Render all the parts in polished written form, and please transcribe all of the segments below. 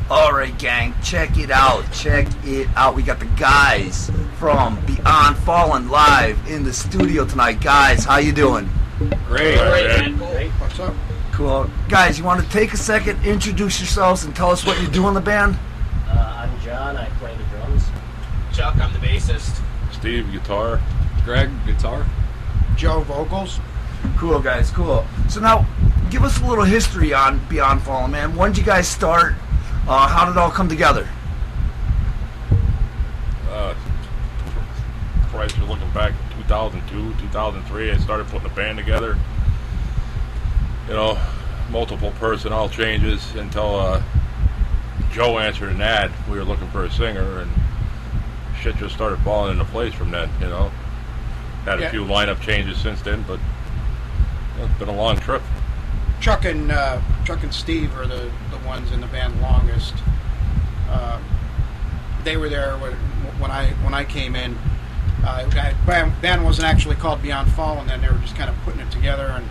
Alright, gang, check it out. Check it out. We got the guys from Beyond Fallen live in the studio tonight. Guys, how you doing? Great. Great. What's up? Cool. Guys, you want to take a second, introduce yourselves, and tell us what you do in the band? I'm John. I play the drums. Chuck, I'm the bassist. Steve, guitar. Greg, guitar. Joe, vocals. Cool, guys, cool. So now, give us a little history on Beyond Fallen, man. When did you guys start? How did it all come together? Christ, you're looking back 2002, 2003, I started putting a band together. You know, multiple personnel changes until Joe answered an ad. We were looking for a singer, and shit just started falling into place from then, you know. Had a few lineup changes since then, but it's been a long trip. Chuck and Steve are the ones in the band longest. They were there when I came in. Band wasn't actually called Beyond Fallen then. They were just kind of putting it together, and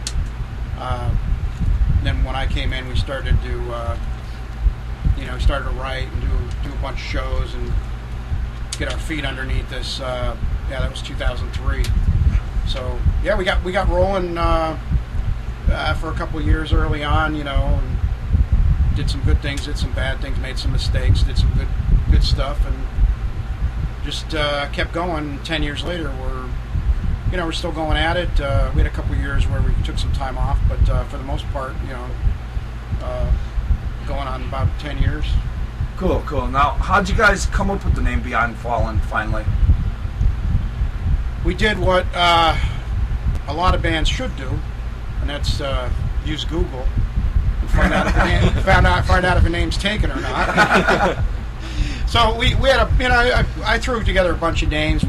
then when I came in, we started to started to write and do a bunch of shows and get our feet underneath this. That was 2003. So yeah, we got rolling for a couple of years early on, you know, and did some good things, did some bad things, made some mistakes, did some good stuff, and just kept going. 10 years later, we're still going at it. We had a couple of years where we took some time off, but for the most part, going on about 10 years. Cool. Now, how'd you guys come up with the name Beyond Fallen, finally? We did what a lot of bands should do, and that's use Google and find out if a name's taken or not. So we had I threw together a bunch of names.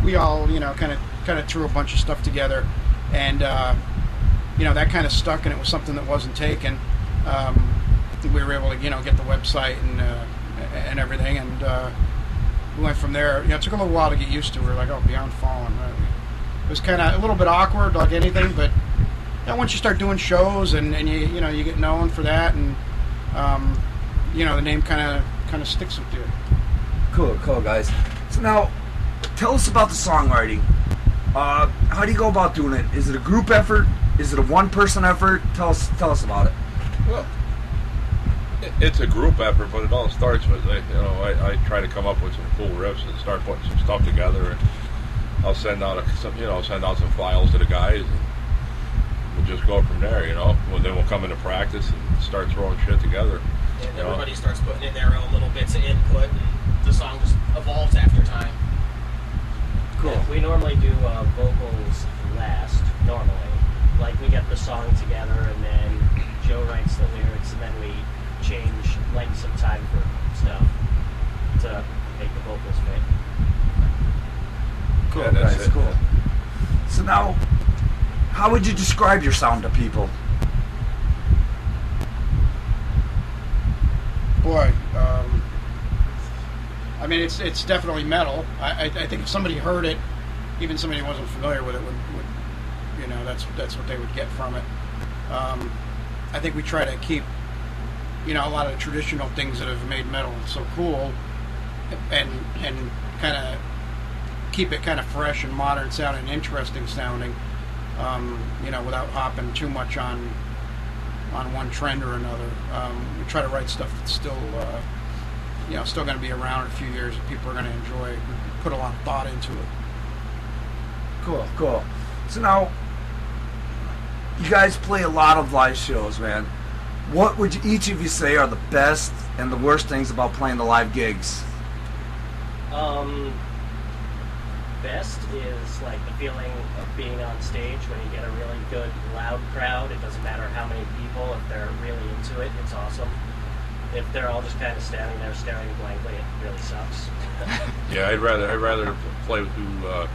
We all kind of threw a bunch of stuff together, and that kind of stuck, and it was something that wasn't taken. We were able to get the website and everything, and we went from there. It took a little while to get used to. We were like, oh, Beyond Fallen. It was kind of a little bit awkward, like anything, but once you start doing shows and you get known for that, and the name kind of sticks with you. Cool, guys. So now, tell us about the songwriting. How do you go about doing it? Is it a group effort? Is it a one-person effort? Tell us about it. Well, it's a group effort, but it all starts with I try to come up with some cool riffs and start putting some stuff together, and I'll send out some files to the guys, and we'll just go from there. Then we'll come into practice and start throwing shit together. And everybody starts putting in their own little bits of input, and the song just evolves after time. Cool. Yeah, we normally do vocals last, normally. Like, we get the song together, and then Joe writes the lyrics, and then we change lengths of time for stuff to make the vocals fit. Cool, yeah, that's guys, it. cool. So now, how would you describe your sound to people? Boy, it's definitely metal. I think if somebody heard it, even somebody who wasn't familiar with it would that's what they would get from it. I think we try to keep a lot of the traditional things that have made metal so cool, and kind of keep it kind of fresh and modern sounding, interesting sounding, without hopping too much on one trend or another. We try to write stuff that's still going to be around in a few years that people are going to enjoy. We put a lot of thought into it. Cool. So now, you guys play a lot of live shows, man. What would each of you say are the best and the worst things about playing the live gigs? Best is like the feeling of being on stage when you get a really good loud crowd. It doesn't matter how many people, if they're really into it, it's awesome. If they're all just kind of standing there staring blankly, it really sucks. Yeah, I'd rather play to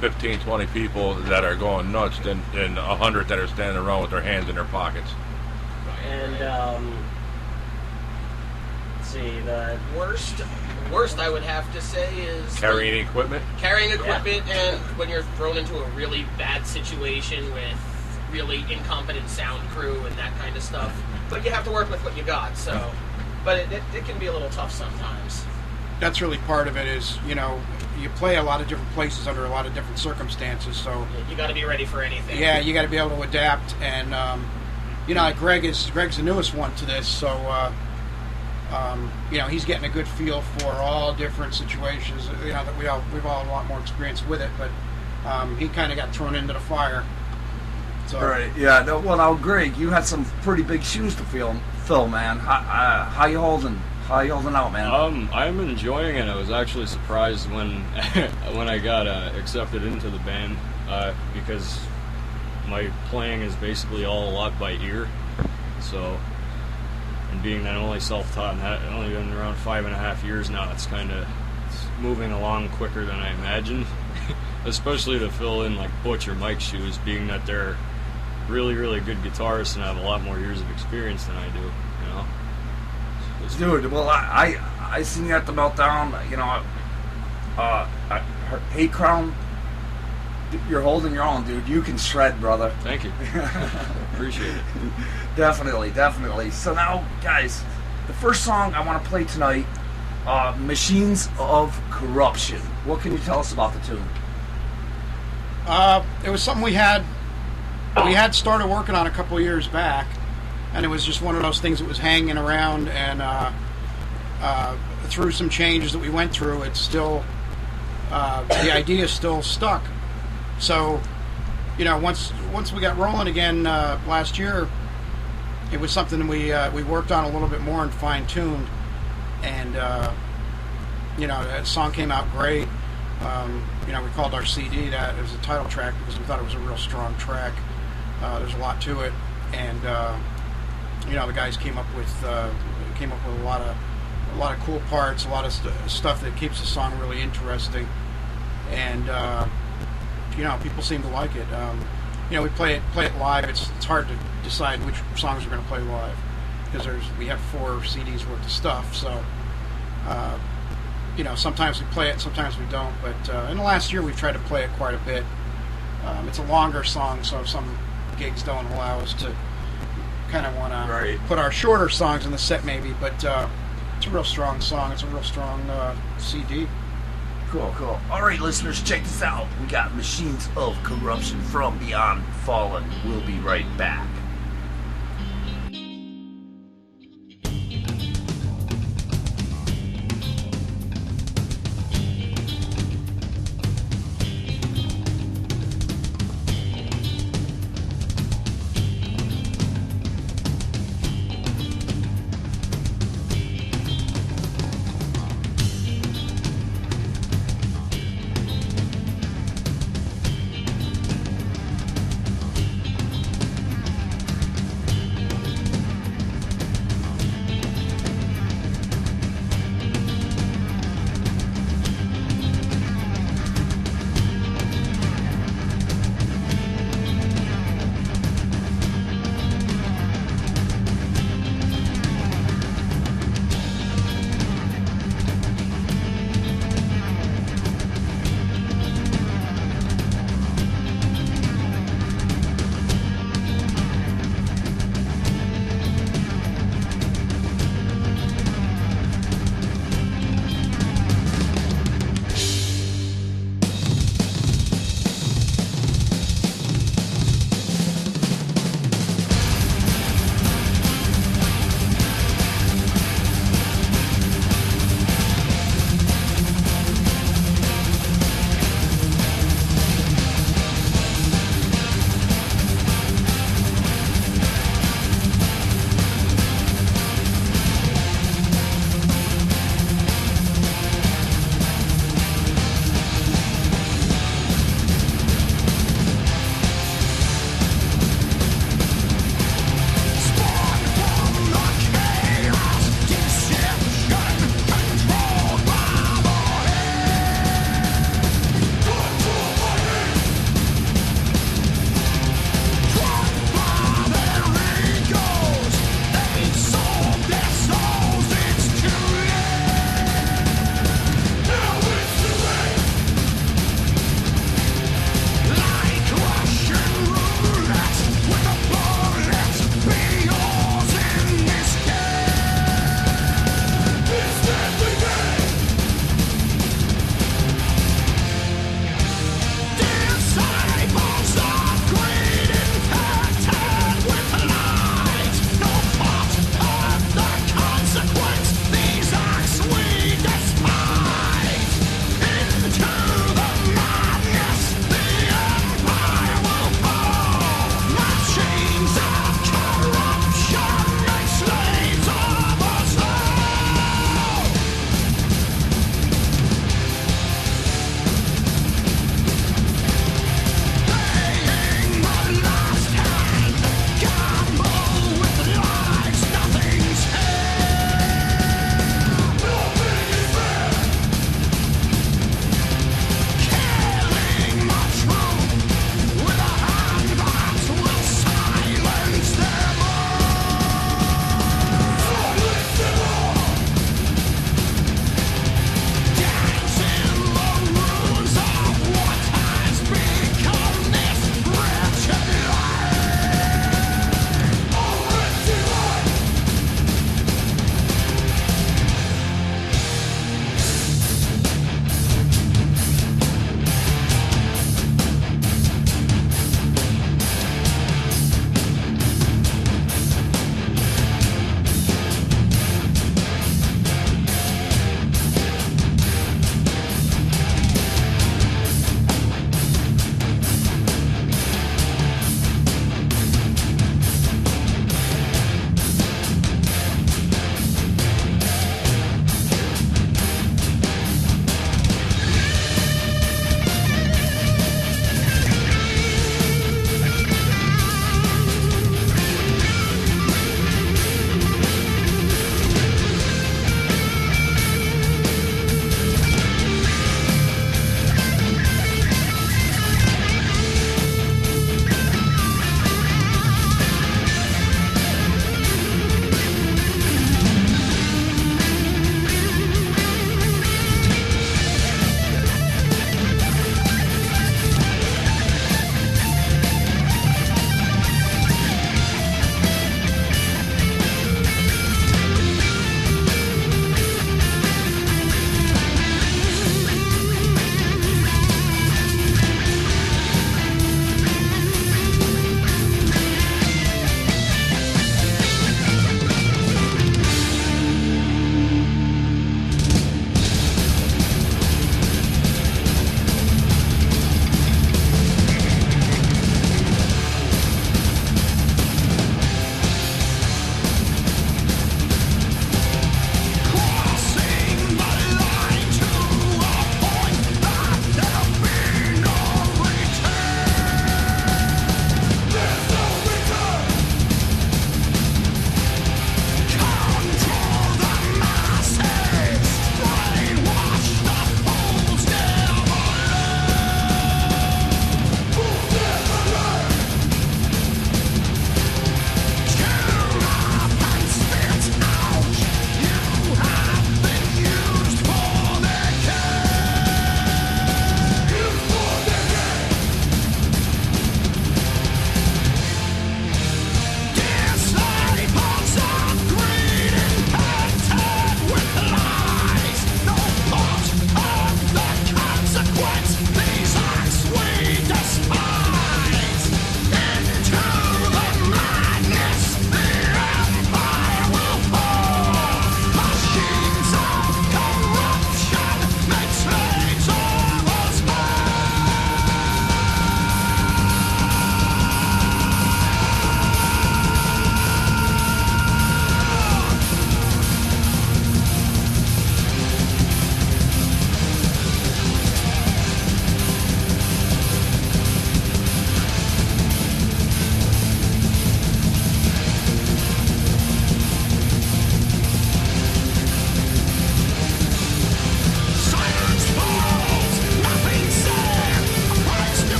15, 20 people that are going nuts than 100 that are standing around with their hands in their pockets. And let's see, the Worst I would have to say is Carrying equipment, and when you're thrown into a really bad situation with really incompetent sound crew and that kind of stuff. But you have to work with what you got, so but it can be a little tough sometimes. That's really part of it. Is you play a lot of different places under a lot of different circumstances. So You got to be ready for anything. yeah, you got to be able to adapt. And like Greg's the newest one to this, so he's getting a good feel for all different situations. That we've all a lot more experience with it, but he kind of got thrown into the fire. So, Right. Yeah. No, well, now, Greg, you had some pretty big shoes to fill, man. How you holding? How you holding out, man? I'm enjoying it. I was actually surprised when when I got accepted into the band because my playing is basically all a lot by ear. So, and being that I'm only self-taught and I've only been around 5.5 years now, it's moving along quicker than I imagined. Especially to fill in like Butch or Mike's shoes, being that they're really, really good guitarists and have a lot more years of experience than I do. Dude, well, I seen you at the Meltdown. Hate Crown. You're holding your own, dude. You can shred, brother. Thank you. Appreciate it. Definitely. So now, guys, the first song I want to play tonight, Machines of Corruption. What can you tell us about the tune? it was something we had started working on a couple of years back, and it was just one of those things that was hanging around, and through some changes that we went through, it's still the idea is still stuck. So, once we got rolling again last year, it was something we worked on a little bit more and fine-tuned, and that song came out great. We called our CD that. It was a title track because we thought it was a real strong track. There's a lot to it, and the guys came up with a lot of cool parts, a lot of stuff that keeps the song really interesting, and people seem to like it. We play it live. It's hard to decide which songs we're going to play live because we have 4 CDs worth of stuff. So sometimes we play it, sometimes we don't. But in the last year, we've tried to play it quite a bit. It's a longer song, so some gigs don't allow us to kind of want to put our shorter songs in the set, maybe. But it's a real strong song. It's a real strong CD. Cool. All right, listeners, check this out. We got Machines of Corruption from Beyond Fallen. We'll be right back.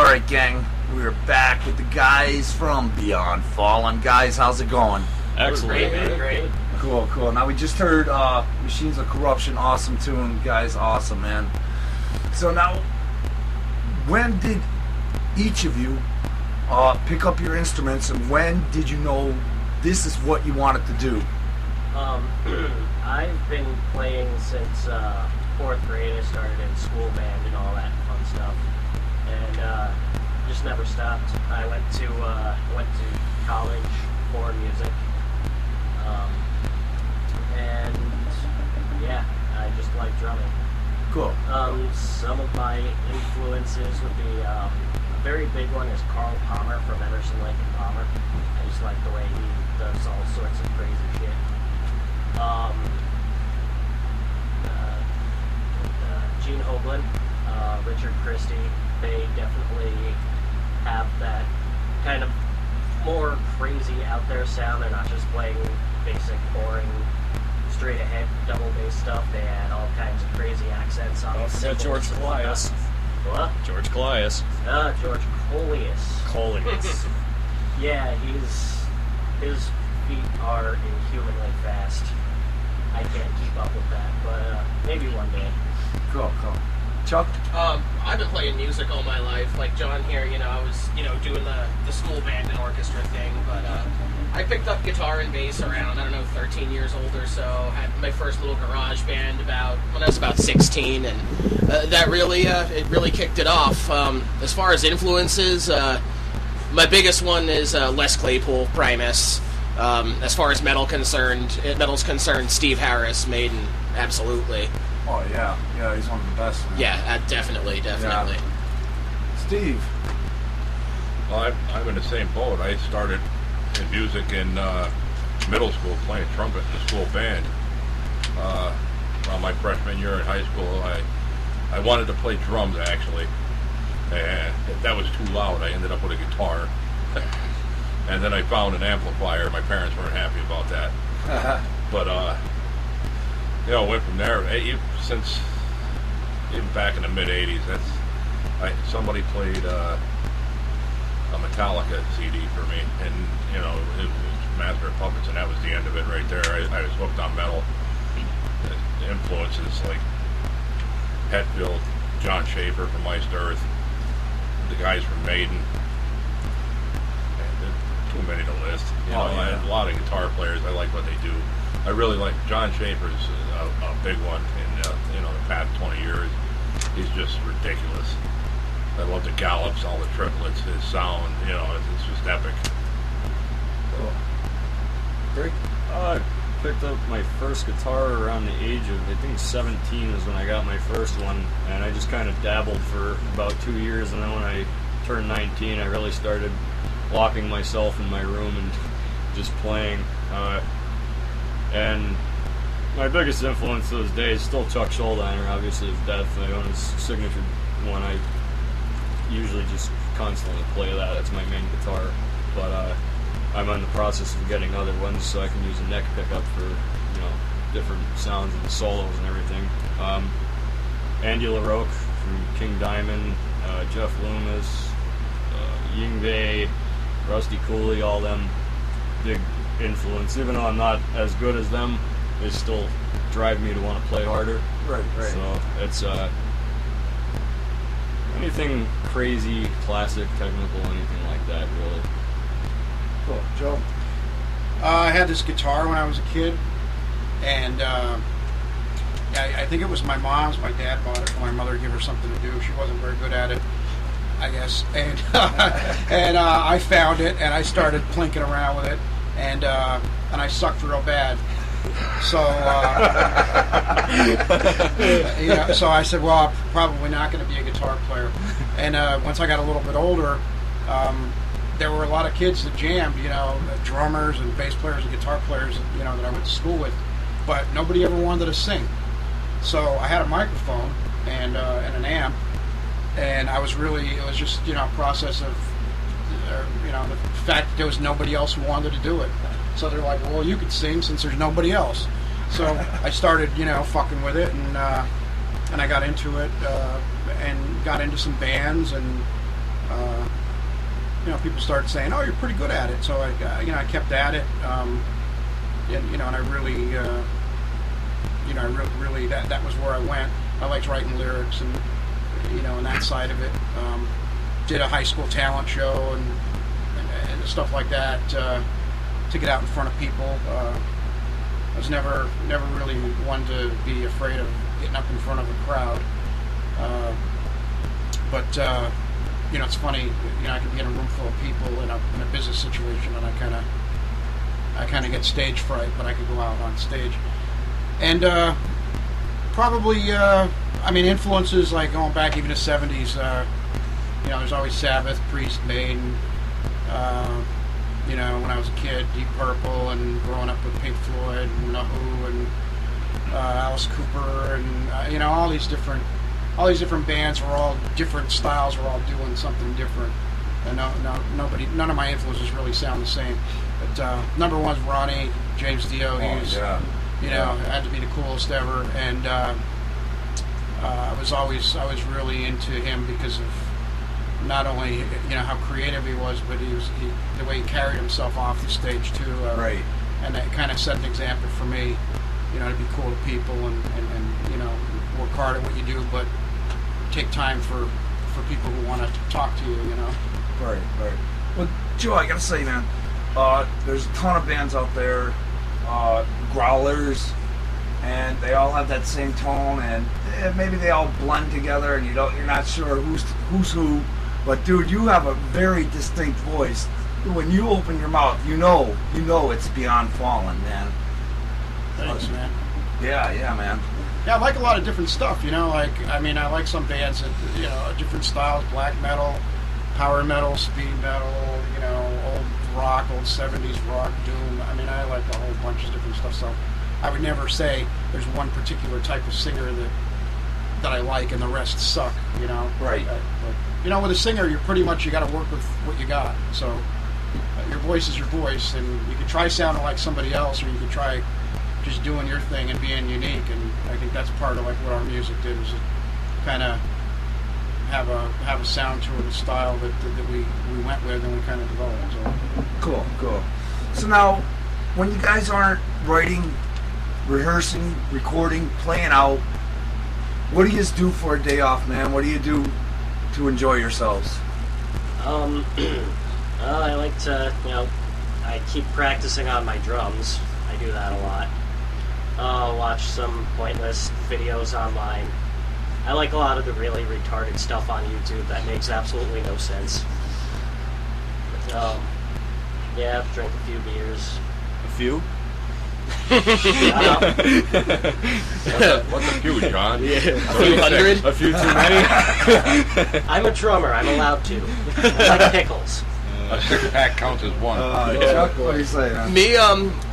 right, gang. We're back with the guys from Beyond Fallen. Guys, how's it going? Excellent. Great. Cool. Now, we just heard Machines of Corruption, awesome tune. Guys, awesome, man. So now, when did each of you pick up your instruments, and when did you know this is what you wanted to do? I've been playing since 4th grade. I started in school band and all that fun stuff, and just never stopped. I went to college for music, and yeah, I just like drumming. Cool. Some of my influences would be a very big one is Carl Palmer from Emerson, Lake and Palmer. I just like the way he does all sorts of crazy shit. Gene Hoglan, Richard Christie, they definitely have that kind of more crazy out there sound. They're not just playing basic, boring, straight ahead double bass stuff. They add all kinds of crazy accents on the cymbals. George Colias. What? George Colias. George Colias. Colias. Yeah, his feet are inhumanly fast. I can't keep up with that, but maybe one day. Cool. Chuck? I've been playing music all my life. Like John here, I was, doing the school band and orchestra thing, but I picked up guitar and bass around, 13 years old or so. Had my first little garage band when I was about 16, and that really, it really kicked it off. As far as influences, my biggest one is Les Claypool, Primus. As far as metal's concerned, Steve Harris, Maiden, absolutely. Oh, yeah, he's one of the best, man. Yeah, definitely. Yeah. Steve? Well, I'm in the same boat. I started in music in middle school, playing trumpet in the school band. Around my freshman year in high school, I wanted to play drums, actually. And that was too loud. I ended up with a guitar. And then I found an amplifier. My parents weren't happy about that. But, went from there. Since even back in the mid-'80s, somebody played a Metallica CD for me, and it was Master of Puppets, and that was the end of it right there. I was hooked on metal. The influences like Hetfield, John Schaefer from Iced Earth, the guys from Maiden. Too many to list. A lot of guitar players. I like what they do. I really like John Schaefer's a big one in the past 20 years. He's just ridiculous. I love the gallops, all the triplets, his sound. It's just epic. Cool. Great. I picked up my first guitar around the age of, I think 17 is when I got my first one, and I just kind of dabbled for about 2 years, and then when I turned 19, I really started locking myself in my room and just playing. And my biggest influence those days, still Chuck Schuldiner, obviously, of Death. I own his signature one. I usually just constantly play that. That's my main guitar. But I'm in the process of getting other ones so I can use a neck pickup for, different sounds and solos and everything. Andy LaRocque from King Diamond, Jeff Loomis, Yngwie, Rusty Cooley, all them big influence. Even though I'm not as good as them, they still drive me to want to play harder. Right. So it's anything crazy, classic, technical, anything like that, really. Cool. Joe? I had this guitar when I was a kid, and I think it was my mom's. My dad bought it for my mother to give her something to do. She wasn't very good at it, I guess. And I found it, and I started plinking around with it, and I sucked real bad. So, so I said, well, I'm probably not going to be a guitar player. And once I got a little bit older, there were a lot of kids that jammed, drummers and bass players and guitar players, that I went to school with. But nobody ever wanted to sing. So I had a microphone and an amp, and it was just, a process of, the fact that there was nobody else who wanted to do it. So they're like, well, you could sing since there's nobody else. So I started, fucking with it, and I got into it, and got into some bands, and People started saying, "Oh, you're pretty good at it." So I kept at it, and I really, really that was where I went. I liked writing lyrics and and that side of it. Did a high school talent show and stuff like that to get out in front of people. I was never really one to be afraid of getting up in front of a crowd. But it's funny. I could be in a room full of people in a business situation, and I kind of get stage fright. But I could go out on stage, and probably influences like going back even to '70s. There's always Sabbath, Priest, Maiden. When I was a kid, Deep Purple, and growing up with Pink Floyd, and The Who, and Alice Cooper, and all these different bands were all different styles. Were all doing something different, and none of my influences really sound the same. But number one's Ronnie James Dio. He's had to be the coolest ever, and I was really into him because of not only how creative he was, but the way he carried himself off the stage too. Right. And that kind of set an example for me, to be cool to people and work hard at what you do, but take time for people who want to talk to you. Right. Well, Joe, I gotta say, man, there's a ton of bands out there, growlers, and they all have that same tone, and maybe they all blend together, and you're not sure who's who. But dude, you have a very distinct voice. When you open your mouth, you know it's Beyond Fallen, man. Thanks, man. Yeah, man. Yeah, I like a lot of different stuff. I like some bands that different styles: black metal, power metal, speed metal, old rock, old '70s rock, doom. I like a whole bunch of different stuff. So I would never say there's one particular type of singer that I like and the rest suck. Right. But, with a singer, you got to work with what you got. So your voice is your voice, and you can try sounding like somebody else, or you can try just doing your thing and being unique. And I think that's part of what our music did, is kind of have a sound to it, a style that we went with and we kind of developed. So. Cool. So now, when you guys aren't writing, rehearsing, recording, playing out, what do you do for a day off, man? What do you do to enjoy yourselves? I like to, I keep practicing on my drums. I do that a lot. Watch some pointless videos online. I like a lot of the really retarded stuff on YouTube that makes absolutely no sense. Drink a few beers. A few? What's a few, John? A few hundred? A few too many? I'm a drummer. I'm allowed to. I like pickles. A six-pack counts as one. Chuck, what do you say, man? Me,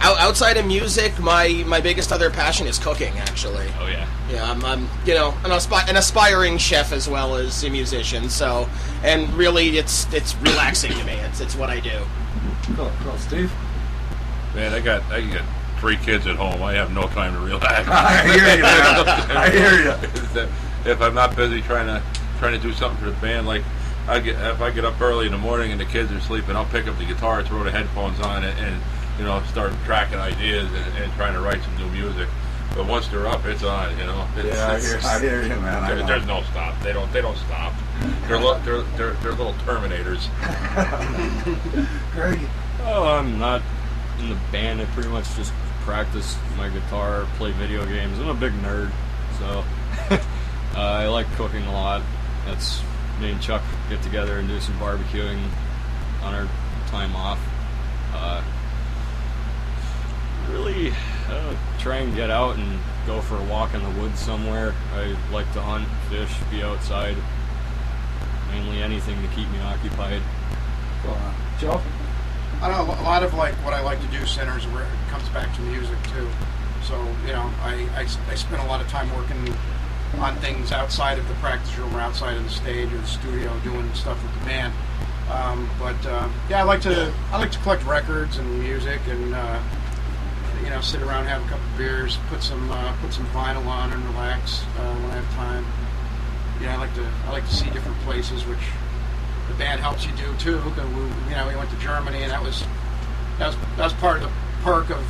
outside of music, my biggest other passion is cooking. Actually. Oh yeah. Yeah, I'm an aspiring chef as well as a musician. So, and really, it's relaxing to me. It's what I do. Cool, Steve. Man, I got 3 kids at home. I have no time to relax. I hear you, man. I hear you. If I'm not busy trying to do something for the band, like if I get up early in the morning and the kids are sleeping, I'll pick up the guitar, throw the headphones on, and start tracking ideas and trying to write some new music. But once they're up, it's on. I hear you, man. There's no stop. They don't stop. They're little Terminators. Greg. Oh, I'm not in the band. I pretty much just practice my guitar, play video games. I'm a big nerd, so I like cooking a lot. That's me and Chuck get together and do some barbecuing on our time off. Really try and get out and go for a walk in the woods somewhere. I like to hunt, fish, be outside. Mainly anything to keep me occupied. Joe? I don't know, a lot of what I like to do centers where it comes back to music too. So, I spend a lot of time working on things outside of the practice room or outside of the stage or the studio, doing stuff with the band. I like to collect records and music and sit around, have a couple beers, put some vinyl on and relax when I have time. I like to see different places, which the band helps you do too. Because we went to Germany, and that was part of the perk of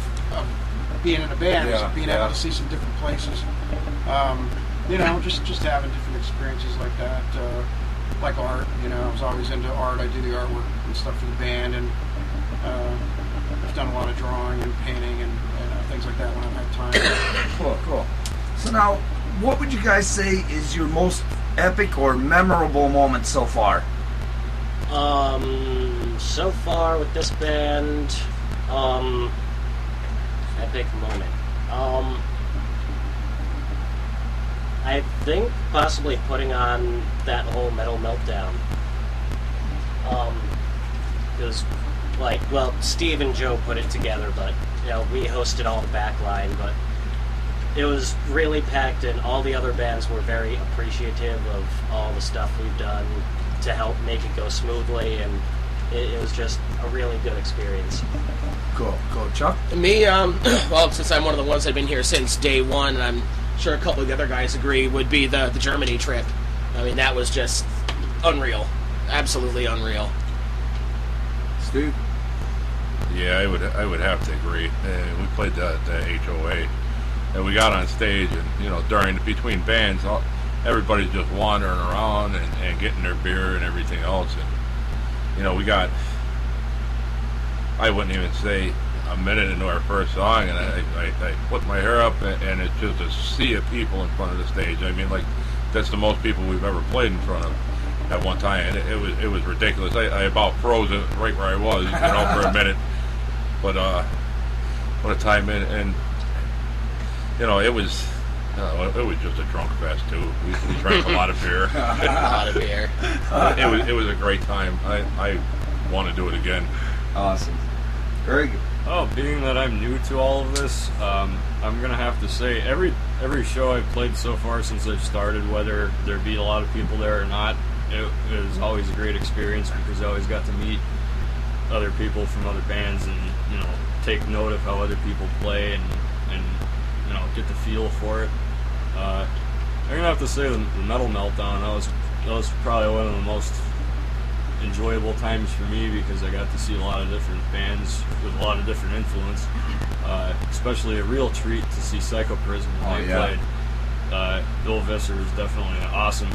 being in a band, is being able to see some different places. Just having different experiences like that. Like art, I was always into art. I do the artwork and stuff for the band, and I've done a lot of drawing and painting and things like that when I've had time. Cool. So now, what would you guys say is your most epic or memorable moment so far? So far with this band, epic moment. I think possibly putting on that whole Metal Meltdown. It was Steve and Joe put it together, but we hosted all the back line, but it was really packed, and all the other bands were very appreciative of all the stuff we've done to help make it go smoothly, and it was just a really good experience. Cool. Chuck? Me, since I'm one of the ones that have been here since day one, and I'm sure a couple of the other guys agree, would be the Germany trip. I mean, that was just unreal. Absolutely unreal. Steve? Yeah, I would have to agree. We played the HOA, and we got on stage, and between bands, everybody's just wandering around and getting their beer and everything else, and we got, I wouldn't even say a minute into our first song, and I put my hair up, and it's just a sea of people in front of the stage. I mean, that's the most people we've ever played in front of at one time, and it was ridiculous. I about froze it right where I was, for a minute. But what a time! And it was just a drunk fest too. We drank a lot of beer. A lot of beer. It was a great time. I want to do it again. Awesome. Very good. Oh, being that I'm new to all of this, I'm gonna have to say every show I've played so far since I've started, whether there be a lot of people there or not, it was always a great experience because I always got to meet other people from other bands and take note of how other people play and get the feel for it. I'm gonna have to say the Metal Meltdown. That was probably one of the most enjoyable times for me because I got to see a lot of different bands with a lot of different influence. Especially a real treat to see Psychoprism when they played. Bill Visser is definitely an awesome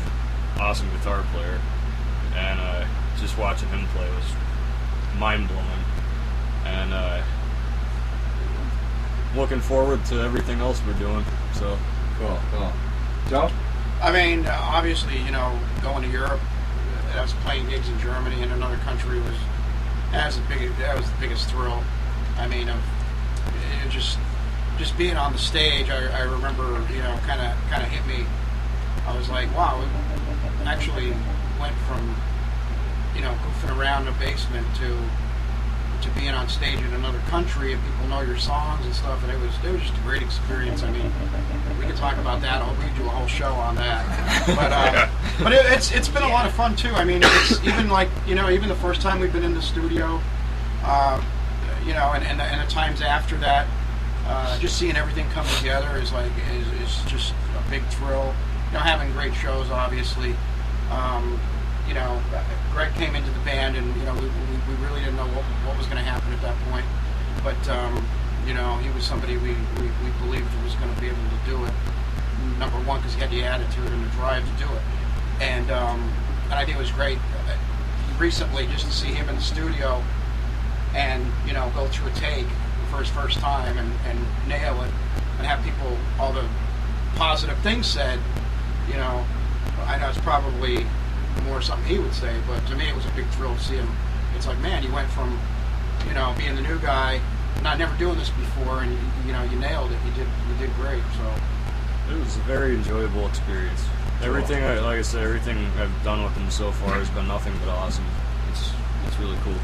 guitar player, and just watching him play was mind-blowing. And looking forward to everything else we're doing. So cool. Joe? I mean, obviously, going to Europe, I was playing gigs in Germany and another country that was the biggest thrill. I mean, just being on the stage. I remember, kind of hit me. I was like, wow, we actually went from, goofing around in a basement to being on stage in another country and people know your songs and stuff, and it was just a great experience. I mean, we could talk about that. We could do a whole show on that. But it's been a lot of fun too. I mean, it's even even the first time we've been in the studio, and the times after that, just seeing everything come together is just a big thrill. Having great shows, obviously. Greg came into the band, and we really didn't know what was going to happen at that point. But he was somebody we believed was going to be able to do it. Number one, because he had the attitude and the drive to do it, and I think it was great. Recently, just to see him in the studio and go through a take for his first time and nail it, and have people, all the positive things said. I know it's probably more something he would say, but to me it was a big thrill to see him. It's like, man, you went from being the new guy, not never doing this before, and you nailed it. You did great. So it was a very enjoyable experience. Everything, like I said, everything I've done with him so far has been nothing but awesome. It's really cool.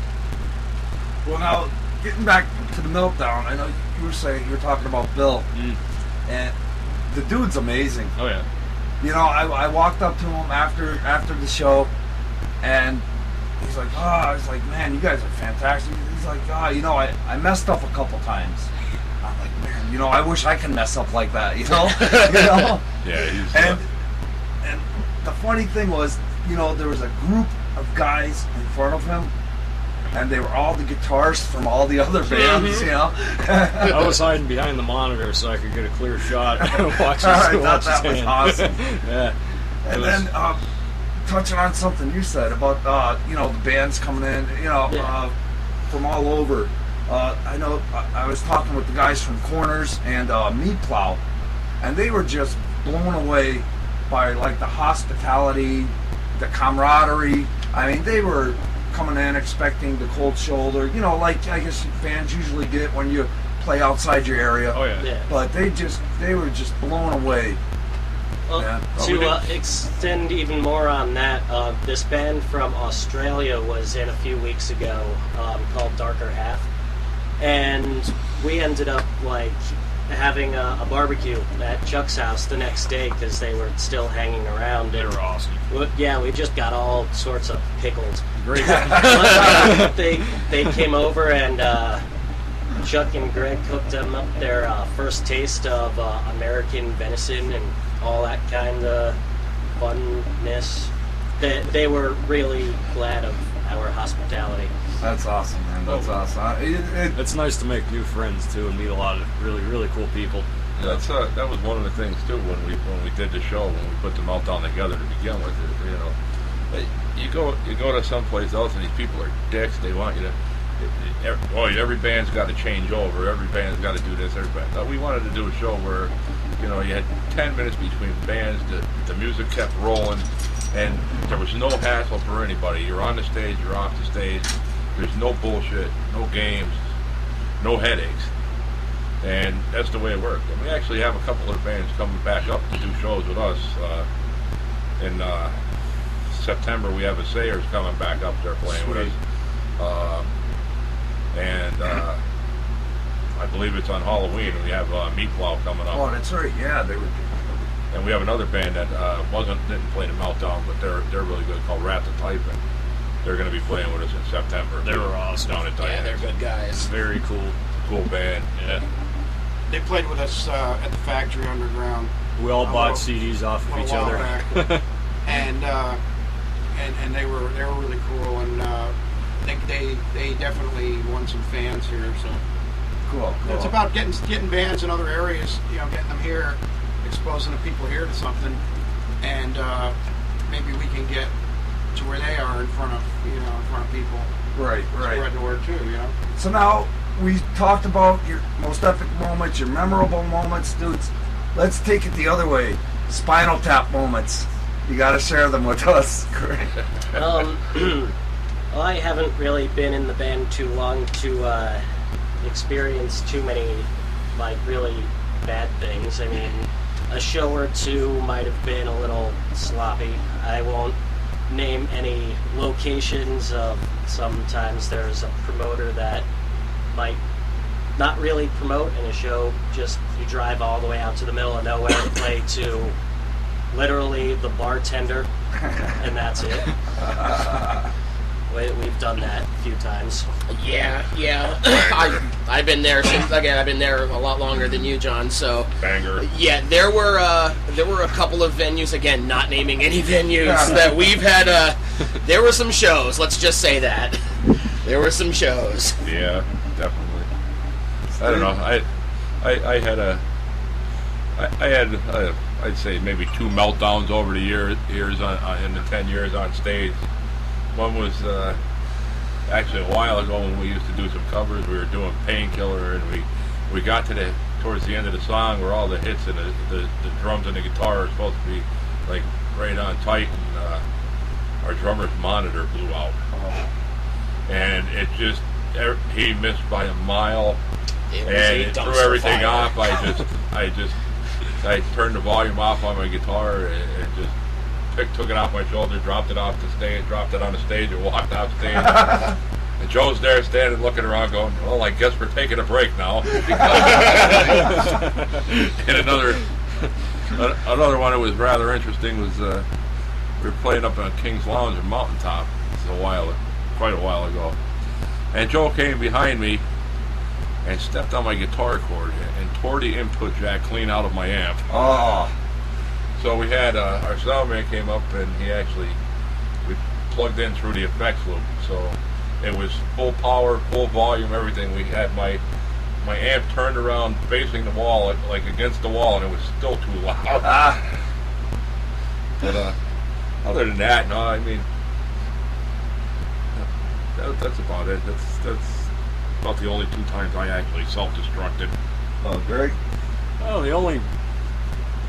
Well, now getting back to the Meltdown, I know you were talking about Bill, and the dude's amazing. Oh yeah. I walked up to him after the show, and he's like, I was like, man, you guys are fantastic. He's like, I messed up a couple times. I'm like, man, I wish I could mess up like that, Yeah, and the funny thing was, there was a group of guys in front of him, and they were all the guitarists from all the other bands, you know. I was hiding behind the monitor so I could get a clear shot and watch I his thought that was awesome. Yeah. And then touching on something you said about the bands coming in, from all over. I know I was talking with the guys from Corners and Meat Plow, and they were just blown away by like the hospitality, the camaraderie. I mean, they were coming in expecting the cold shoulder, like I guess fans usually get when you play outside your area. Oh yeah. But they were just blown away. Well, Yeah. to extend even more on that, this band from Australia was in a few weeks ago called Darker Half, and we ended up like having a barbecue at Chuck's house the next day because they were still hanging around. They were awesome. Yeah, we just got all sorts of pickled. Great. They came over and Chuck and Greg cooked them up their first taste of American venison and all that kind of funness. They were really glad of our hospitality. That's awesome, man. That's awesome. It's nice to make new friends too and meet a lot of really, really cool people. That's that was one of the things too when we did the show, when we put the Meltdown together to begin with. You go to someplace else and these people are dicks. They want you to. Every band's got to change over. Every band's got to do this. We wanted to do a show where you had 10 minutes between bands. The music kept rolling, and there was no hassle for anybody. You're on the stage. You're off the stage. There's no bullshit, no games, no headaches. And that's the way it worked. And we actually have a couple of bands coming back up to do shows with us. In September, we have Sayers coming back up there playing with us. And I believe it's on Halloween. We have Meat Plow coming up. Oh, that's right. Yeah, they were. And we have another band that didn't play the Meltdown, but they're really good, called Rat the Type. And they're going to be playing with us in September. They were awesome. Down at Yeah, Diane's. they're good guys. Very cool. Cool band. Yeah. They played with us at the Factory Underground. We all bought well, CDs off of a each while other. back. and they were really cool, and they definitely won some fans here. So Cool. it's about getting bands in other areas, getting them here, exposing the people here to something, and maybe we can get to where they are in front of people. Right. Spread the word too, So now we talked about your most epic moments, your memorable moments, dudes. Let's take it the other way. Spinal Tap moments. You got to share them with us. Well, I haven't really been in the band too long to experience too many like really bad things. I mean, a show or two might have been a little sloppy. I won't name any locations. Sometimes there's a promoter that might not really promote in a show, just you drive all the way out to the middle of nowhere and play to literally the bartender, and that's it. We've done that a few times. Yeah. I've been there since. Again, I've been there a lot longer than you, John. So Banger. yeah, there were a couple of venues. Again, not naming any venues that we've had. There were some shows. Let's just say that there were some shows. Yeah, definitely. I don't know. I had I'd say maybe 2 meltdowns over the years in the 10 years on stage. One was actually a while ago when we used to do some covers. We were doing Painkiller, and we got towards the end of the song where all the hits and the drums and the guitar are supposed to be like right on tight, and our drummer's monitor blew out, and it just he missed by a mile, and it threw everything off. I turned the volume off on my guitar and just took it off my shoulder, dropped it off the stage, dropped it on the stage, and walked off stage. And Joe's there standing looking around going, well, I guess we're taking a break now. And another one that was rather interesting was we were playing up on King's Lounge in Mountaintop. This is quite a while ago. And Joe came behind me and stepped on my guitar cord and tore the input jack clean out of my amp. Oh. So we had our sound man came up, and we plugged in through the effects loop, so it was full power, full volume, everything. We had my amp turned around facing the wall, like against the wall, and it was still too loud. But other than that, no, I mean, that's about it. That's about the only 2 times I actually self-destructed. Oh, Greg? Oh, the only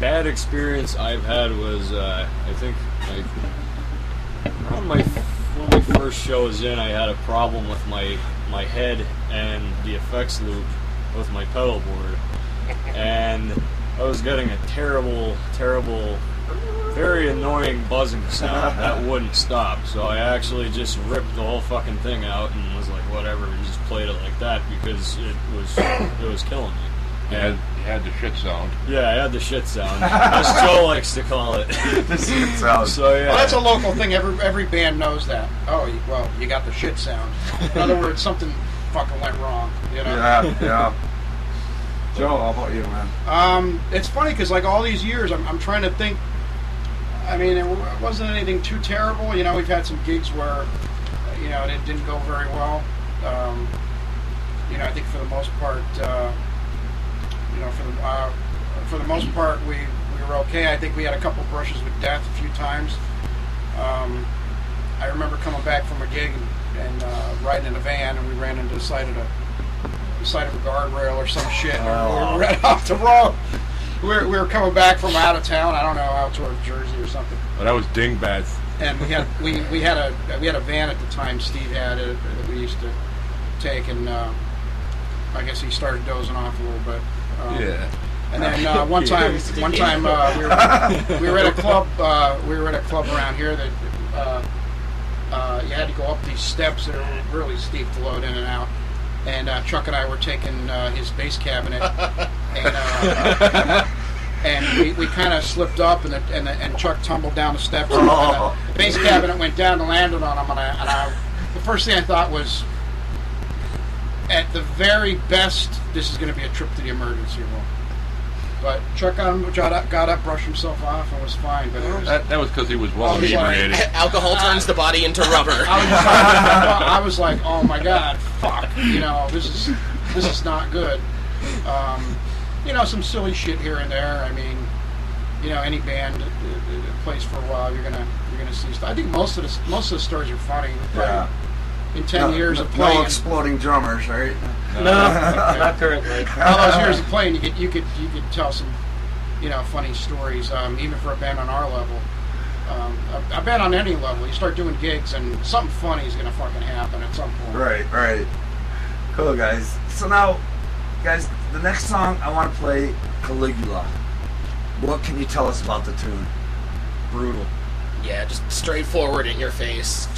bad experience I've had was, I think, around one of my first shows in, I had a problem with my head and the effects loop with my pedal board. And I was getting a terrible, very annoying buzzing sound that wouldn't stop. So I actually just ripped the whole fucking thing out and was like, whatever, and just played it like that because it was killing me. You had the shit sound. Yeah, I had the shit sound, as Joe likes to call it. The shit sound. So yeah, Well, that's a local thing. Every band knows that. Oh, well, you got the shit sound. In other words, something fucking went wrong. You know. Yeah. Joe, how about you, man? It's funny because like all these years, I'm trying to think. I mean, it wasn't anything too terrible. You know, we've had some gigs where, you know, it didn't go very well. You know, I think for the most part, you know, for the most part, we were okay. I think we had a couple brushes with death a few times. I remember coming back from a gig and riding in a van, and we ran into the side of a guardrail or some shit. And we ran off the road. We were coming back from out of town. I don't know, out towards Jersey or something. But that was dingbats. And we had a van at the time. Steve had it that we used to take, and I guess he started dozing off a little bit. Yeah. And then one time we were at a club. We were at a club around here that you had to go up these steps that are really steep to load in and out. And Chuck and I were taking his bass cabinet, and we kind of slipped up, and Chuck tumbled down the steps, and the bass cabinet went down and landed on him. And the first thing I thought was, at the very best, this is going to be a trip to the emergency room. But Chuck got up, brushed himself off, and was fine. But it was, that was because he was well I was like- inebriated. Alcohol turns the body into rubber. I was like, oh my god, fuck! You know, this is not good. You know, some silly shit here and there. I mean, you know, any band that plays for a while, you're gonna see stuff. I think most of the stories are funny. Yeah. In 10 years of playing, no exploding drummers, right? No, not currently. all those years of playing, you could tell some, you know, funny stories. Even for a band on our level, a band on any level, you start doing gigs and something funny is gonna fucking happen at some point. Right. Cool, guys. So now, guys, the next song I want to play, Caligula. What can you tell us about the tune? brutal. Yeah, just straightforward in your face.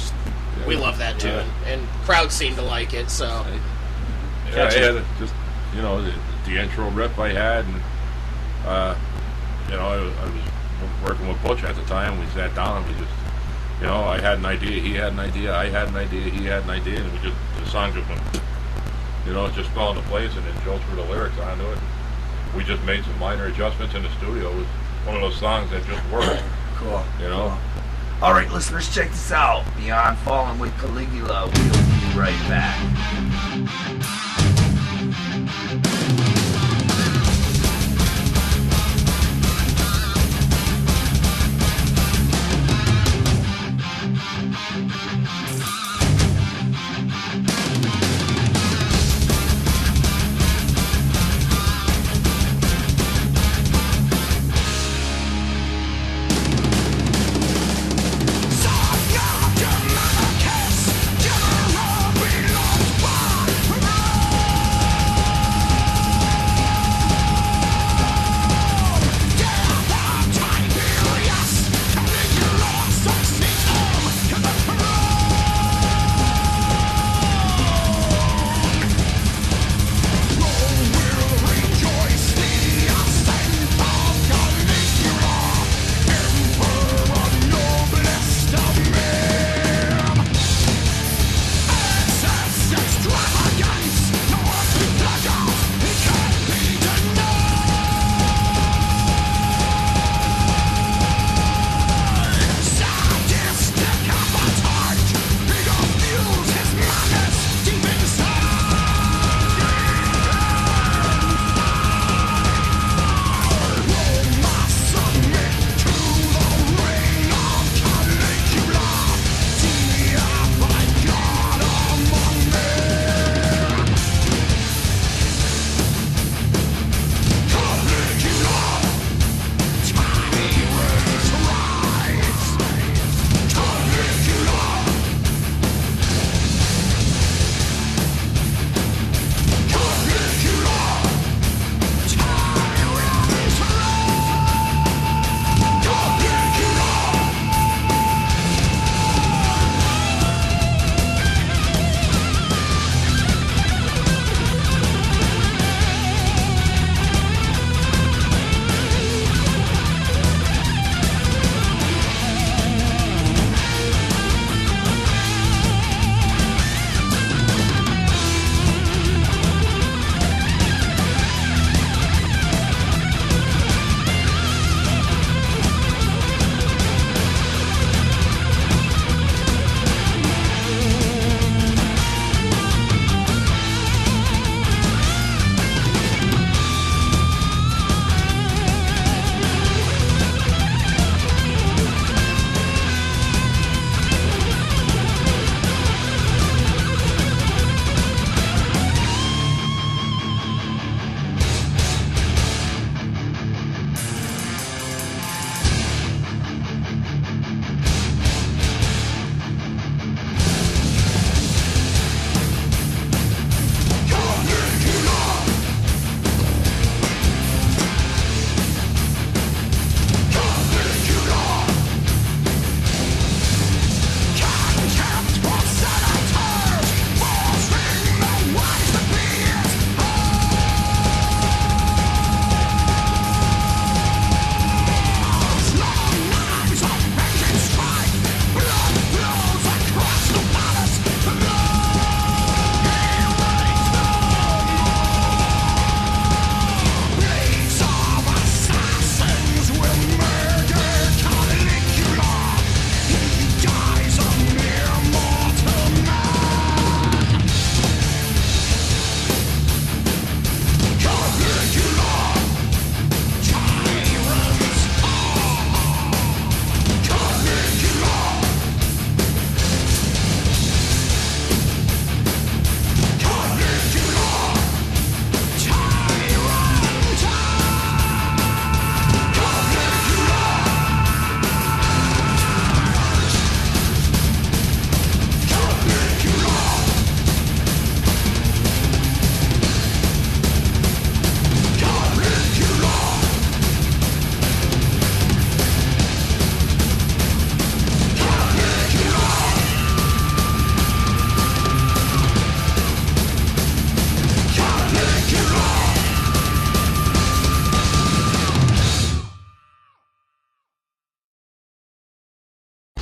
We love that tune, and crowds seem to like it. So yeah, just the intro riff I had, and I was working with Butch at the time. We sat down and we just, I had an idea, he had an idea, I had an idea, he had an idea, and the song just went, it just fell into place, and then Joe threw the lyrics onto it. We just made some minor adjustments in the studio. It was one of those songs that just worked. Cool. Cool. All right, listeners, check this out. Beyond Fallen with Caligula. We'll be right back.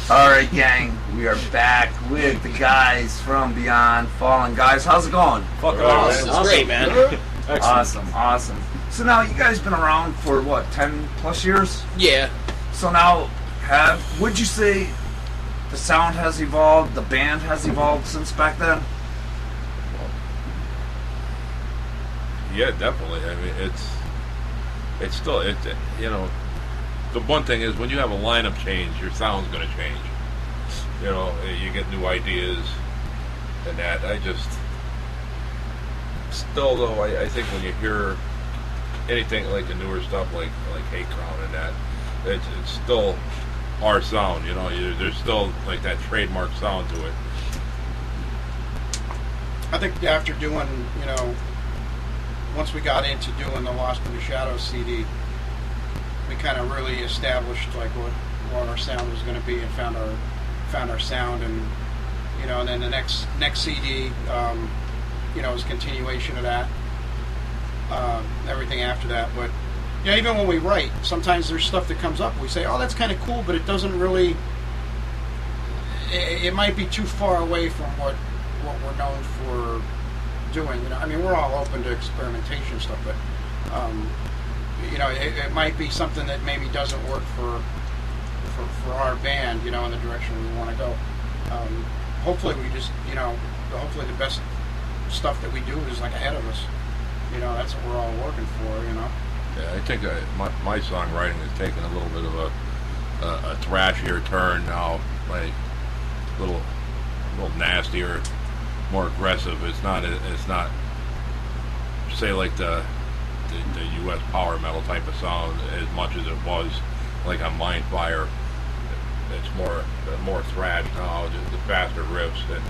Alright, gang, we are back with the guys from Beyond Fallen. Guys, how's it going? Fucking Awesome. awesome. It's great, man. Awesome. So now you guys been around for what, 10 plus years? Yeah. So now, would you say the sound has evolved, the band has evolved since back then? Yeah, definitely. I mean, it's still, you know, the one thing is when you have a lineup change, your sound's going to change. You know, you get new ideas and that. Still though, I think when you hear anything like the newer stuff, like Hate Crown and that, it's still our sound. You know, there's still like that trademark sound to it. I think after doing, you know, once we got into doing the Lost in the Shadows CD, we kind of really established like what our sound was going to be and found our sound, and you know, and then the next CD, you know, was continuation of that. Everything after that, but you know, even when we write, sometimes there's stuff that comes up. We say, "Oh, that's kind of cool," but it doesn't really. It might be too far away from what we're known for doing. You know, I mean, we're all open to experimentation stuff, but you know, it might be something that maybe doesn't work for our band. You know, in the direction we want to go. Hopefully, we just, you know, hopefully the best stuff that we do is like ahead of us. You know, that's what we're all working for. You know. Yeah, I think my songwriting has taken a little bit of a thrashier turn now, like a little nastier, more aggressive. It's not say like the U.S. power metal type of sound as much as it was like on Mindfire. It's more thrash now, just the faster riffs, and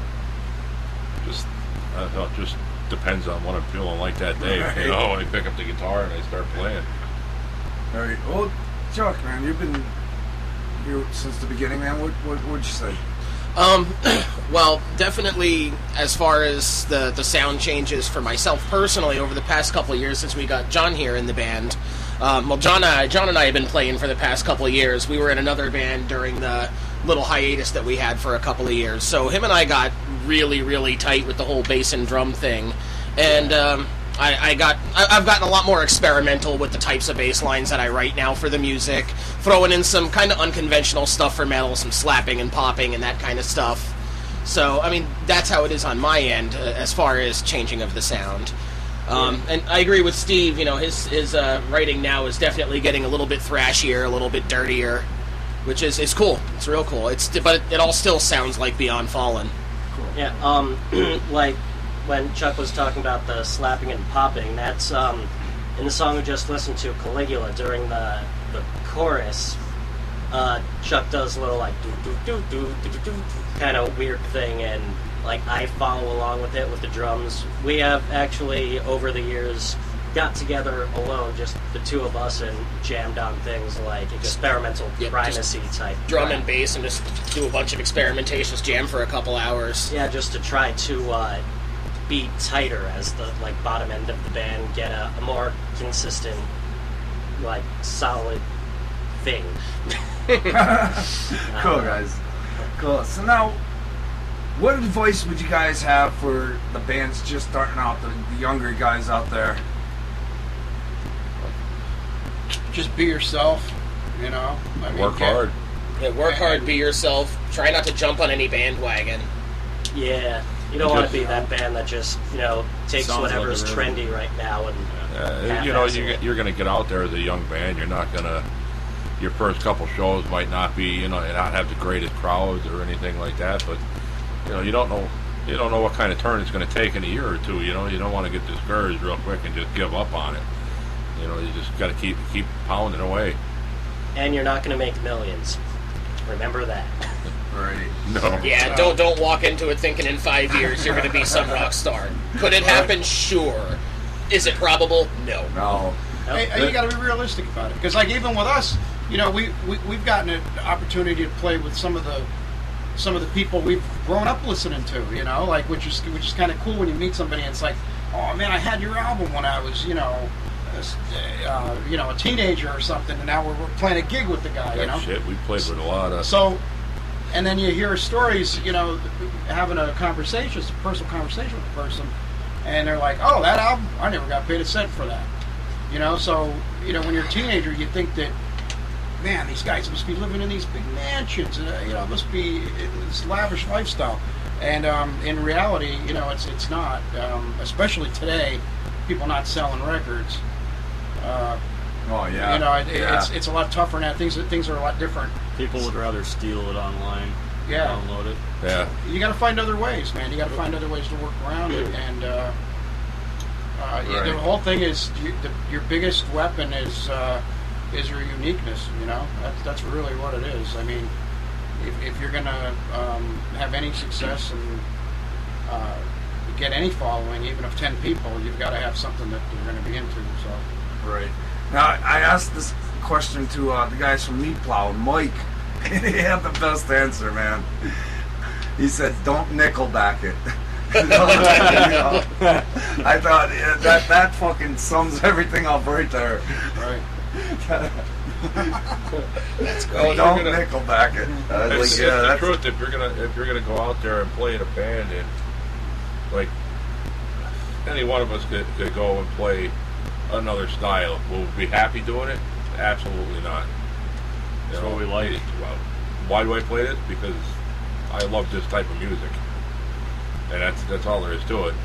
just depends on what I'm feeling like that day. Right. You know, I pick up the guitar and I start playing. All right. Well, Chuck, man, you've been here since the beginning, man. What'd you say? Well, definitely as far as the sound changes for myself personally over the past couple of years since we got John here in the band. Well, John and I have been playing for the past couple of years. We were in another band during the little hiatus that we had for a couple of years. So him and I got really, really tight with the whole bass and drum thing. And I've gotten a lot more experimental with the types of bass lines that I write now for the music, throwing in some kind of unconventional stuff for metal, some slapping and popping and that kind of stuff. So, I mean, that's how it is on my end as far as changing of the sound. And I agree with Steve, you know, his writing now is definitely getting a little bit thrashier, a little bit dirtier, which is cool. It's real cool. But it all still sounds like Beyond Fallen. Cool. Yeah, like when Chuck was talking about the slapping and popping, that's in the song we just listened to, Caligula, during the chorus. Chuck does a little like do do do do do do kind of weird thing, and like I follow along with it with the drums. We have actually over the years got together alone, just the two of us, and jammed on things like experimental primacy type Drum and bass, and just do a bunch of experimentations, jam for a couple hours. Yeah, just to try to be tighter as the like bottom end of the band, get a more consistent, like solid thing. Cool, guys. Cool. So now, what advice would you guys have for the bands just starting out, the younger guys out there? Just be yourself. You know. I mean, Work hard. Yeah, work hard, be yourself. Try not to jump on any bandwagon. Yeah, you don't want to be that band that just, you know, takes Sounds whatever's like a river. trendy right now and You know, half-ass it. you're going to get out there as a young band. You're not going to. Your first couple shows might not be, you know, not have the greatest crowds or anything like that. But you know, you don't know what kind of turn it's going to take in a year or two. You know, you don't want to get discouraged real quick and just give up on it. You know, you just got to keep pounding away. And you're not going to make millions. Remember that. Right. No. Yeah, don't walk into it thinking in 5 years you're going to be some rock star. Could it happen? Sure. Is it probable? No. No. Hey, you got to be realistic about it, because like even with us, you know, we've gotten an opportunity to play with some of the people we've grown up listening to, you know, like which is kind of cool when you meet somebody and it's like, oh man, I had your album when I was, you know, a teenager or something, and now we're playing a gig with the guy, you know. Shit, we played with a lot of. So And then you hear stories, you know, having a conversation, a personal conversation with a person, and they're like, "Oh, that album, I never got paid a cent for that." You know, so you know, when you're a teenager, you think that, man, these guys must be living in these big mansions, you know, it must be this lavish lifestyle. And in reality, you know, it's not. Especially today, people not selling records. Oh yeah. You know, it's a lot tougher now. Things are a lot different. People would rather steal it online, Yeah. download it. Yeah. You got to find other ways, man. You got to find other ways to work around it. And Right. the whole thing is your biggest weapon is your uniqueness. You know, that's really what it is. I mean, if you're gonna have any success and get any following, even of 10 people, you've got to have something that you're going to be into. So. Right. Now, I asked this question to the guys from Meat Plow, Mike, and he had the best answer, man. He said, "Don't nickelback it." You know, I thought that fucking sums everything up right there. Right. That's Oh, great. don't nickelback it. It's the that's truth. If you're gonna go out there and play in a band, and like any one of us could go and play another style, will we be happy doing it? Absolutely not. That's what we like. Well, why do I play this? Because I love this type of music, and that's all there is to it.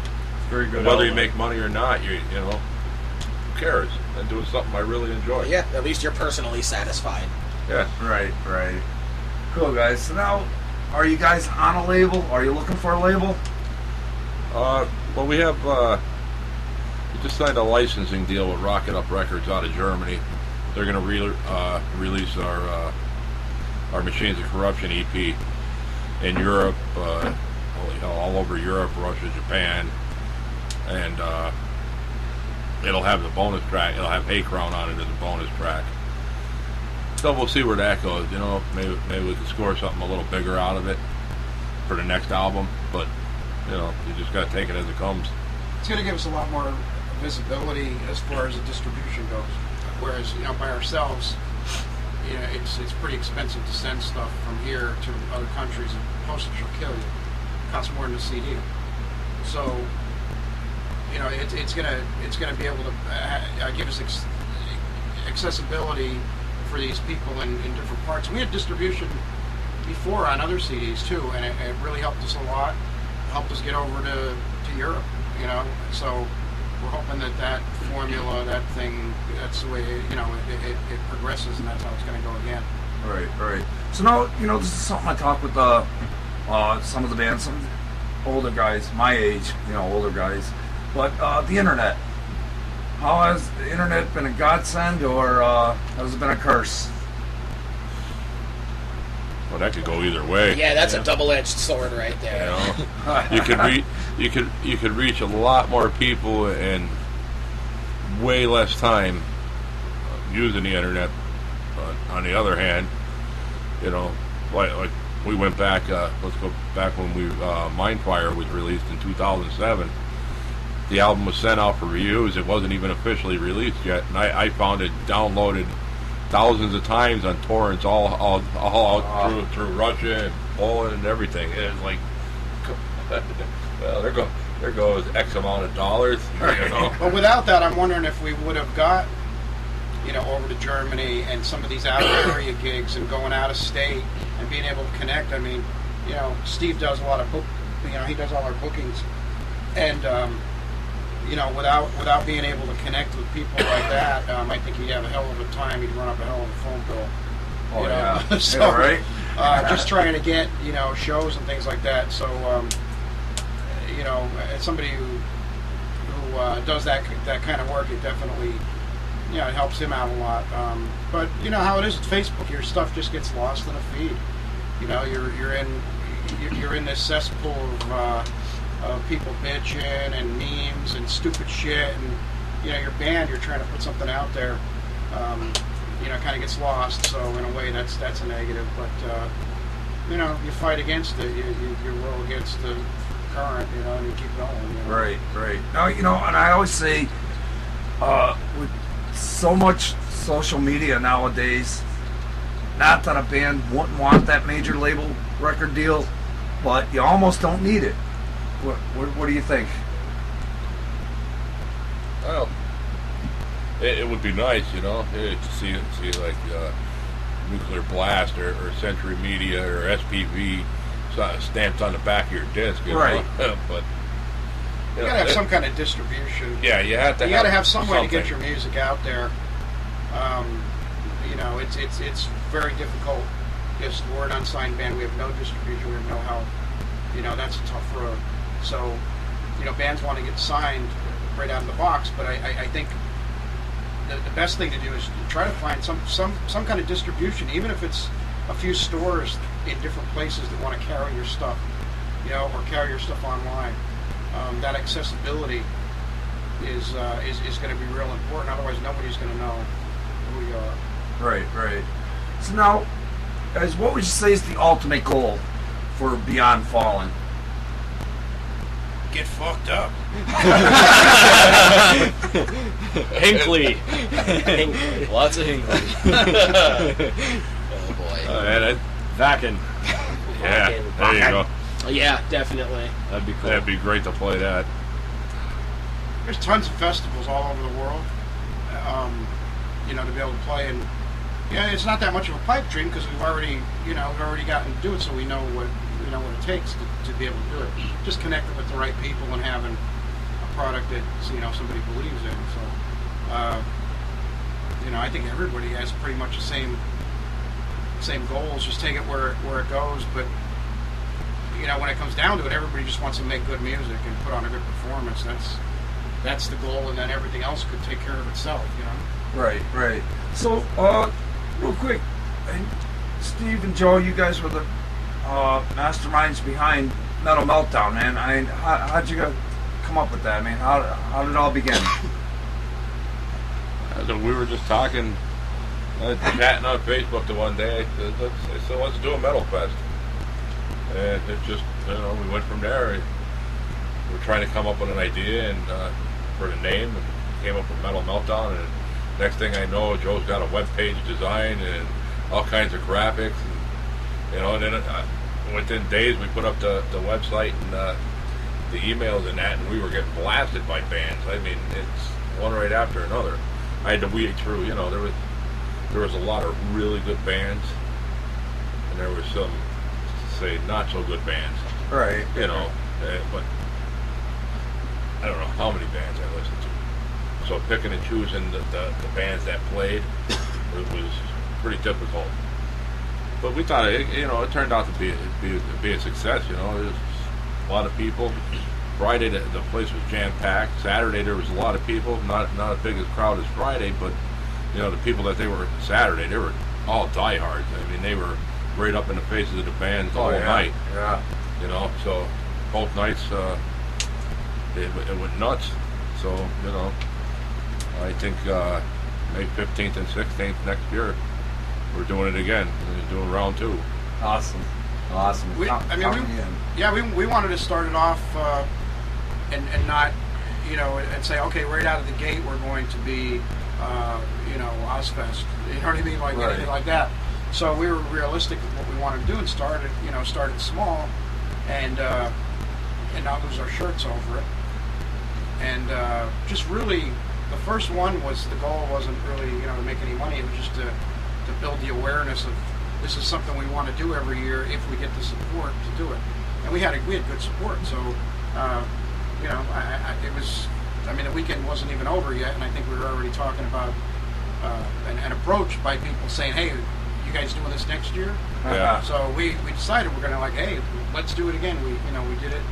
Very good. Whether you album. make money or not, you know, who cares? I'm doing something I really enjoy. Yeah, at least you're personally satisfied. Yeah. right. Cool, guys. So now, are you guys on a label? Are you looking for a label? Well, we have we just signed a licensing deal with Rocket Up Records out of Germany. They're going to release our Machines of Corruption EP in Europe, holy hell, all over Europe, Russia, Japan, and it'll have the bonus track. It'll have Haycrown on it as a bonus track. So we'll see where that goes. You know, maybe we can score something a little bigger out of it for the next album. But you know, you just got to take it as it comes. It's going to give us a lot more visibility as far as the distribution goes. Whereas, you know, by ourselves, you know, it's pretty expensive to send stuff from here to other countries, and postage will kill you. It costs more than a CD. So, you know, it's gonna be able to give us accessibility for these people in different parts. We had distribution before on other CDs too, and it really helped us a lot. Helped us get over to Europe, you know. So we're hoping that formula, that thing, that's the way, you know, it progresses, and that's how it's going to go again. Right. So now, you know, this is something I talk with some of the bands, some older guys, my age, you know, older guys. But the internet. How has the internet been a godsend, or has it been a curse? Well, that could go either way. Yeah, that's a double-edged sword right You there. know, you could reach a lot more people in way less time using the internet. On the other hand, you know, like we went back. Let's go back when Mindfire was released in 2007. The album was sent out for reviews. It wasn't even officially released yet, and I found it downloaded thousands of times on torrents all out through Russia and Poland and everything. And it's like, well, there goes X amount of dollars. You know? But without that, I'm wondering if we would have got, you know, over to Germany and some of these out of area gigs and going out of state and being able to connect. I mean, you know, Steve does a lot of he does all our bookings, and you know, without being able to connect with people like that, I think he'd have a hell of a time. He'd run up a hell of a phone bill. Oh, you know? yeah. So, Yeah, right? just trying to get, you know, shows and things like that. So, you know, as somebody who does that kind of work, it definitely, you know, it helps him out a lot. But you know how it is with Facebook. Your stuff just gets lost in a feed. You know, you're in this cesspool of people bitching and memes and stupid shit, and you know, your band, you're trying to put something out there, you know, kind of gets lost. So in a way, that's a negative. But you know, you fight against it. You roll against the current, you know, and you keep going. You know? Right. Now, you know, and I always say, with so much social media nowadays, Not that a band wouldn't want that major label record deal, but you almost don't need it. What do you think? Well, it would be nice, you know, to see like Nuclear Blast or Century Media or SPV stamped on the back of your disc, you Right. know? But You gotta have some kind of distribution. yeah, you have to. You gotta have some way to get something. your music out there. You know, it's very difficult. Just we're an unsigned band. We have no distribution. We have no help. You know, that's a tough road. So, you know, bands want to get signed right out of the box, but I think the best thing to do is try to find some kind of distribution, even if it's a few stores in different places that want to carry your stuff, you know, or carry your stuff online. That accessibility is going to be real important. Otherwise, nobody's going to know who you are. Right. So now, guys, what would you say is the ultimate goal for Beyond Fallen? Get fucked up. Hinckley. Hinckley. Lots of Hinckley. Oh boy. And Vakin. yeah, there you go. Yeah, definitely. That'd be cool. That'd be great to play that. There's tons of festivals all over the world, you know, to be able to play. And yeah, it's not that much of a pipe dream because we've already gotten to do it, so we know what it takes to be able to do it. Just connecting with the right people and having a product that somebody believes in. So, you know, I think everybody has pretty much the same goals. Just take it where it goes, but. You know, when it comes down to it, everybody just wants to make good music and put on a good performance. That's the goal, and then everything else could take care of itself, you know? Right. So, real quick, Steve and Joe, you guys were the masterminds behind Metal Meltdown, man. How'd you guys come up with that? I mean, how did it all begin? We were just talking, chatting on Facebook the one day. So let's do a metal fest. And it just, you know, we went from there. We were trying to come up with an idea and for the name, and came up with Metal Meltdown. And next thing I know, Joe's got a web page design and all kinds of graphics. And, you know, and then within days, we put up the website and the emails and that, and we were getting blasted by bands. I mean, it's one right after another. I had to weed through. You know, there was a lot of really good bands, and there was some. Say not so good bands, Right. you know, but I don't know how many bands I listened to. So picking and choosing the bands that played, it was pretty difficult. But we thought it turned out to be a success. You know, there was a lot of people. Friday the place was jam packed. Saturday there was a lot of people, not as big a crowd as Friday, but you know the people that they were Saturday, they were all diehards. I mean, they were right up in the faces of the bands the whole night. Yeah. You know, so both nights it went nuts. So, you know, I think May 15th and 16th next year we're doing it again. We're doing round 2. Awesome. We wanted to start it off and not, you know, and say, okay, right out of the gate we're going to be, you know, Ozfest. You know what I mean? Like Right. anything like that. So we were realistic with what we wanted to do and started small and not lose our shirts over it. And just really, the first one was, the goal wasn't really, you know, to make any money. It was just to build the awareness of this is something we want to do every year if we get the support to do it. And we had good support. So, you know, it was, I mean, the weekend wasn't even over yet, and I think we were already talking about an approach by people saying, hey, you guys doing this next year? Yeah. So we decided we're going to, like, hey, let's do it again. We did it.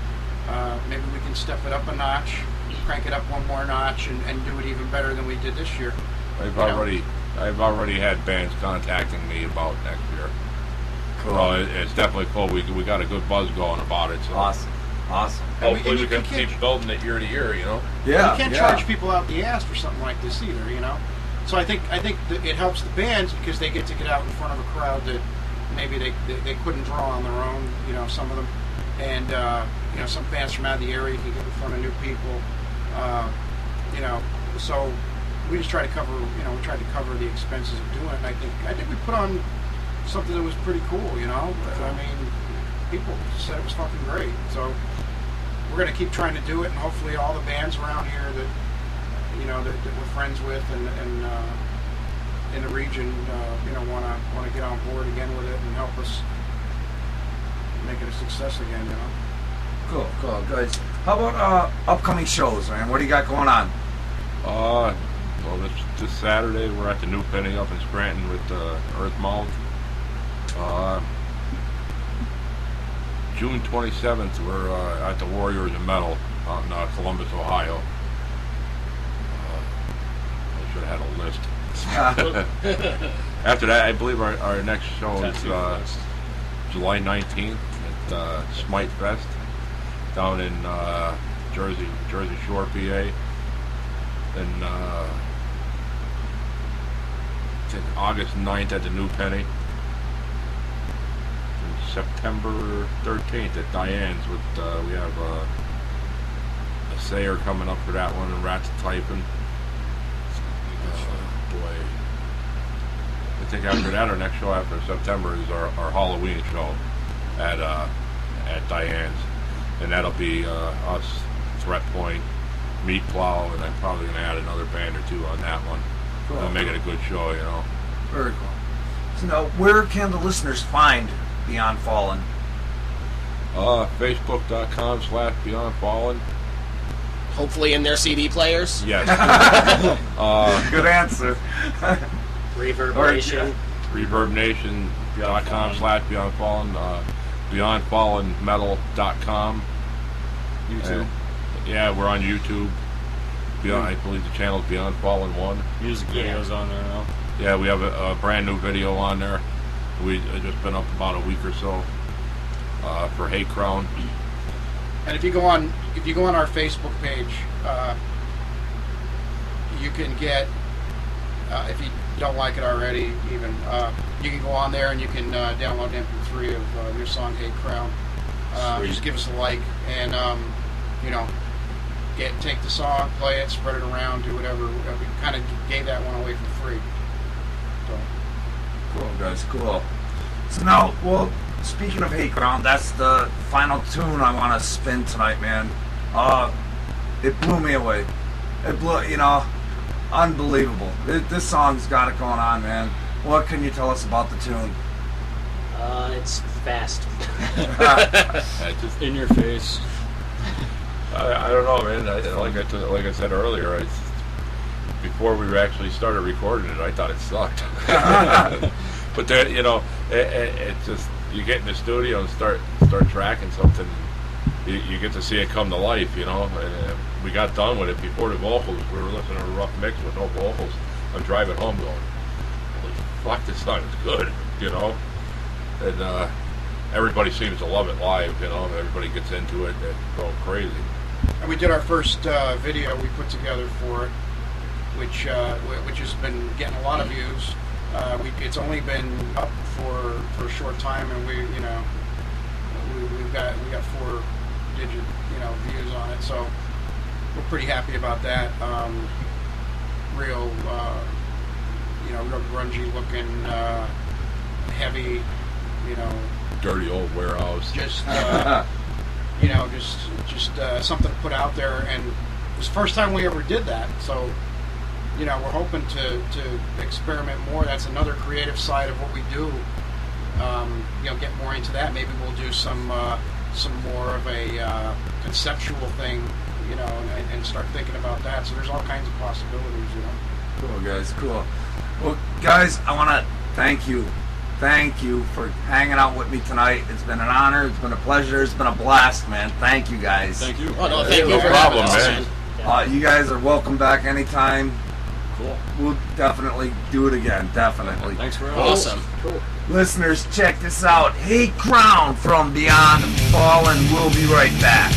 Maybe we can step it up a notch, crank it up one more notch, and do it even better than we did this year. I've already had bands contacting me about next year. Cool. So it's definitely cool. We got a good buzz going about it. So Awesome. hopefully we And can you can't- keep building it year to year. You know. Yeah. You can't charge people out the ass for something like this either, you know. So I think that it helps the bands because they get to get out in front of a crowd that maybe they couldn't draw on their own, you know, some of them, and you know, some bands from out of the area can get in front of new people, you know. So we just try to cover, you know, we tried to cover the expenses of doing it. And I think we put on something that was pretty cool, you know. I mean, people said it was fucking great. So we're gonna keep trying to do it, and hopefully all the bands around here that that we're friends with and in the region, want to get on board again with it and help us make it a success again, you know. Cool, guys. How about upcoming shows, man? What do you got going on? Well, this Saturday we're at the New Penny up in Scranton with Earthmouth. June 27th we're at the Warriors of Metal out in Columbus, Ohio. I should have had a list. After that, I believe our next show is July 19th at Smite Fest down in Jersey Shore, PA. Then I think August 9th at the New Penny. And September 13th at Diane's with we have a Sayer coming up for that one and Rats Typing. Boy. I think after that, our next show after September is our Halloween show at Diane's, and that'll be us, Threat Point, Meat Plow, and I'm probably going to add another band or two on that one. Cool. Make it a good show, you know. Very cool. So now, where can the listeners find Beyond Fallen? Facebook.com/Beyond Fallen. Hopefully in their CD players. Yes. Good answer. Reverberation. ReverbNation.com/Beyond Fallen. BeyondFallenMetal.com. YouTube. Yeah, we're on YouTube. Beyond, I believe the channel is Beyond Fallen 1. Music videos on there now. Yeah, we have a brand new video on there. We just been up about a week or so for Hate Crown. And if you go on our Facebook page, you can get if you don't like it already, even you can go on there and you can download the MP3 of your song "Hate Crown." Just give us a like and take the song, play it, spread it around, do whatever. We kind of gave that one away for free. So. Cool, guys, cool. So now, well, speaking of Hate Crown, that's the final tune I want to spin tonight, man. It blew me away. It blew, unbelievable. This song's got it going on, man. What can you tell us about the tune? It's fast. Just In your face. I don't know, man. Like I said earlier, before we actually started recording it, I thought it sucked. But then, it just, you get in the studio and start tracking something, you get to see it come to life, And we got done with it before the vocals. We were listening to a rough mix with no vocals. I'm driving home going, holy fuck, this song is good, And everybody seems to love it live, Everybody gets into it and go crazy. And we did our first video we put together for it, which has been getting a lot of views. It's only been up for a short time, and we got 4-digit views on it, so we're pretty happy about that. Real grungy looking, heavy, Dirty old warehouse. just something to put out there, and it was the first time we ever did that, so we're hoping to experiment more. That's another creative side of what we do. Get more into that. Maybe we'll do some more of a conceptual thing, and start thinking about that. So there's all kinds of possibilities, Cool, guys, cool. Well, guys, I want to thank you. Thank you for hanging out with me tonight. It's been an honor. It's been a pleasure. It's been a blast, man. Thank you, guys. Thank you. Oh no, thank you No for problem, having us, man. You guys are welcome back anytime. Cool. We'll definitely do it again. Definitely. Thanks for having us. Awesome. Listeners, check this out. Hate Crown from Beyond Fallen. We'll be right back.